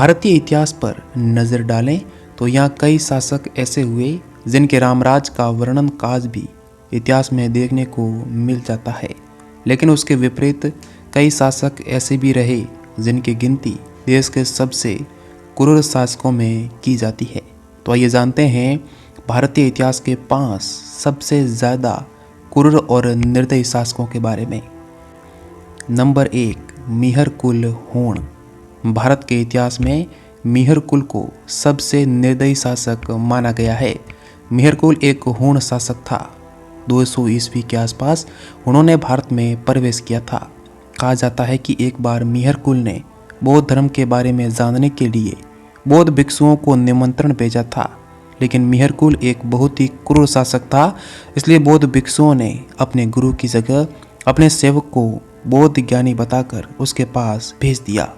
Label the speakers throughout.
Speaker 1: भारतीय इतिहास पर नज़र डालें तो यहाँ कई शासक ऐसे हुए जिनके रामराज का वर्णन आज भी इतिहास में देखने को मिल जाता है, लेकिन उसके विपरीत कई शासक ऐसे भी रहे जिनकी गिनती देश के सबसे क्रूर शासकों में की जाती है। तो आइए जानते हैं भारतीय इतिहास के 5 सबसे ज़्यादा क्रूर और निर्दयी शासकों के बारे में। नंबर 1, मिहिर कुल होण। भारत के इतिहास में मिहिर कुल को सबसे निर्दयी शासक माना गया है। मिहिर कुल एक होण शासक था। 200 ईस्वी के आसपास उन्होंने भारत में प्रवेश किया था। कहा जाता है कि एक बार मिहिर कुल ने बौद्ध धर्म के बारे में जानने के लिए बौद्ध भिक्षुओं को निमंत्रण भेजा था, लेकिन मिहिर कुल एक बहुत ही क्रूर शासक था, इसलिए बौद्ध भिक्षुओं ने अपने गुरु की जगह अपने सेवक को बौद्ध ज्ञानी बताकर उसके पास भेज दिया।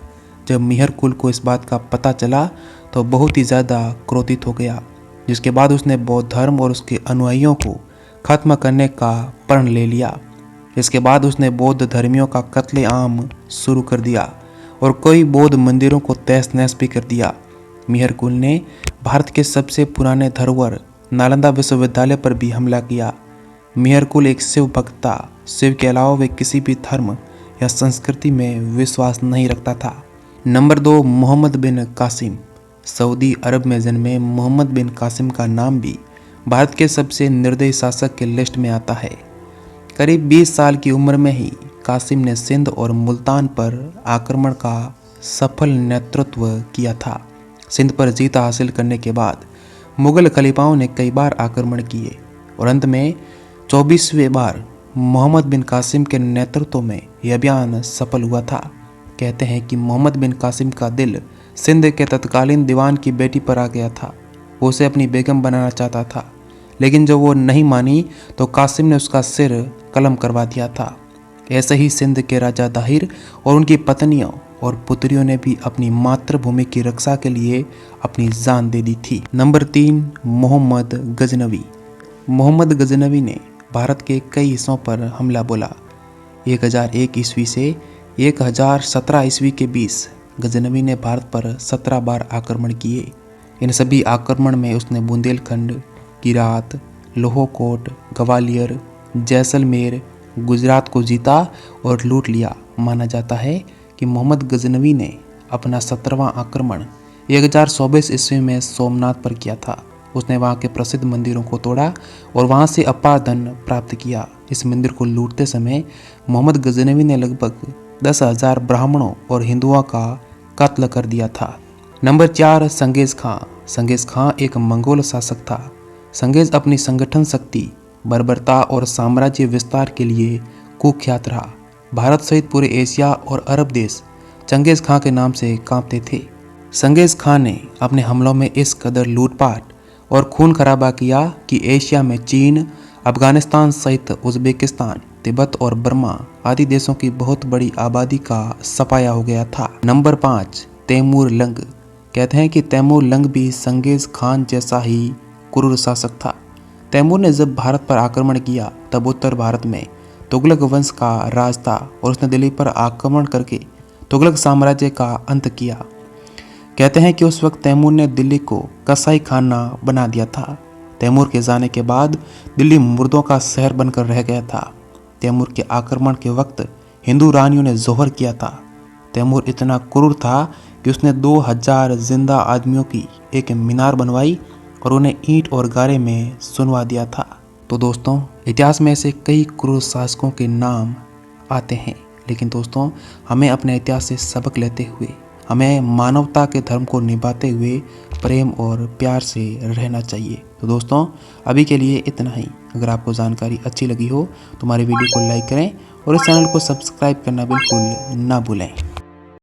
Speaker 1: जब मिहिर कुल को इस बात का पता चला तो बहुत ही ज़्यादा क्रोधित हो गया, जिसके बाद उसने बौद्ध धर्म और उसके अनुयायियों को खत्म करने का प्रण ले लिया। इसके बाद उसने बौद्ध धर्मियों का कत्लेआम शुरू कर दिया और कई बौद्ध मंदिरों को तहस नहस भी कर दिया। मिहिर कुल ने भारत के सबसे पुराने धरोहर नालंदा विश्वविद्यालय पर भी हमला किया। मिहिर कुल एक शिव भक्त था। शिव के अलावा वे किसी भी धर्म या संस्कृति में विश्वास नहीं रखता था। नंबर 2, मोहम्मद बिन कासिम। सऊदी अरब में जन्मे मोहम्मद बिन कासिम का नाम भी भारत के सबसे निर्दयी शासक के लिस्ट में आता है। करीब 20 साल की उम्र में ही कासिम ने सिंध और मुल्तान पर आक्रमण का सफल नेतृत्व किया था। सिंध पर जीत हासिल करने के बाद मुगल खलीफाओं ने कई बार आक्रमण किए और अंत में 24वें बार मोहम्मद बिन कासिम के नेतृत्व में यह अभियान सफल हुआ था। कहते हैं कि मोहम्मद बिन कासिम का दिल सिंध के तत्कालीन दीवान की बेटी पर आ गया था। वो उसे अपनी बेगम बनाना चाहता था, लेकिन जब वो नहीं मानी तो कासिम ने उसका सिर कलम करवा दिया था। ऐसे ही सिंध के राजा दाहिर और उनकी पत्नियों और पुत्रियों ने भी अपनी मातृभूमि की रक्षा के लिए अपनी जान दे दी थी। नंबर 3, मोहम्मद गजनवी। मोहम्मद गजनवी ने भारत के कई हिस्सों पर हमला बोला। 1001 ईस्वी से 1017 ईस्वी के बीच गजनवी ने भारत पर 17 बार आक्रमण किए। इन सभी आक्रमण में उसने बुंदेलखंड, किरात, लोहोकोट, ग्वालियर, जैसलमेर, गुजरात को जीता और लूट लिया। माना जाता है कि मोहम्मद गजनवी ने अपना 17वां आक्रमण 1024 ईस्वी में सोमनाथ पर किया था। उसने वहां के प्रसिद्ध मंदिरों को तोड़ा और वहां से अपार धन प्राप्त किया। इस मंदिर को लूटते समय मोहम्मद गजनवी ने लगभग 10,000 ब्राह्मणों और हिंदुओं का कत्ल कर दिया था। नंबर 4, चंगेज खां। चंगेज खां एक मंगोल शासक था। चंगेज अपनी संगठन शक्ति, बर्बरता और साम्राज्य विस्तार के लिए कुख्यात रहा। भारत सहित पूरे एशिया और अरब देश चंगेज खां के नाम से कांपते थे। चंगेज खां ने अपने हमलों में इस कदर लूटपाट और खून खराबा किया कि एशिया में चीन, अफगानिस्तान सहित उज्बेकिस्तान, तिब्बत और बर्मा आदि देशों की बहुत बड़ी आबादी का सफाया हो गया था। Number 5, Timur Lang. कहते हैं कि तैमूर लंग भी चंगेज खान जैसा ही क्रूर शासक था। तैमूर ने जब भारत पर आक्रमण किया तब उत्तर भारत में तुगलक वंश का राज था और उसने दिल्ली पर आक्रमण करके तुगलक साम्राज्य का अंत किया। कहते हैं कि उस वक्त तैमूर ने दिल्ली को कसाई खाना बना दिया था। तैमूर के जाने के बाद दिल्ली मुर्दों का शहर बनकर रह गया था। तैमूर के आक्रमण के वक्त हिंदू रानियों ने जोहर किया था। तैमूर इतना क्रूर था कि उसने 2000 जिंदा आदमियों की एक मीनार बनवाई और उन्हें ईंट और गारे में सुनवा दिया था। तो दोस्तों, इतिहास में ऐसे कई क्रूर शासकों के नाम आते हैं, लेकिन दोस्तों हमें अपने इतिहास से सबक लेते हुए हमें मानवता के धर्म को निभाते हुए प्रेम और प्यार से रहना चाहिए। तो दोस्तों अभी के लिए इतना ही। अगर आपको जानकारी अच्छी लगी हो तो हमारे वीडियो को लाइक करें और इस चैनल को सब्सक्राइब करना बिल्कुल ना भूलें।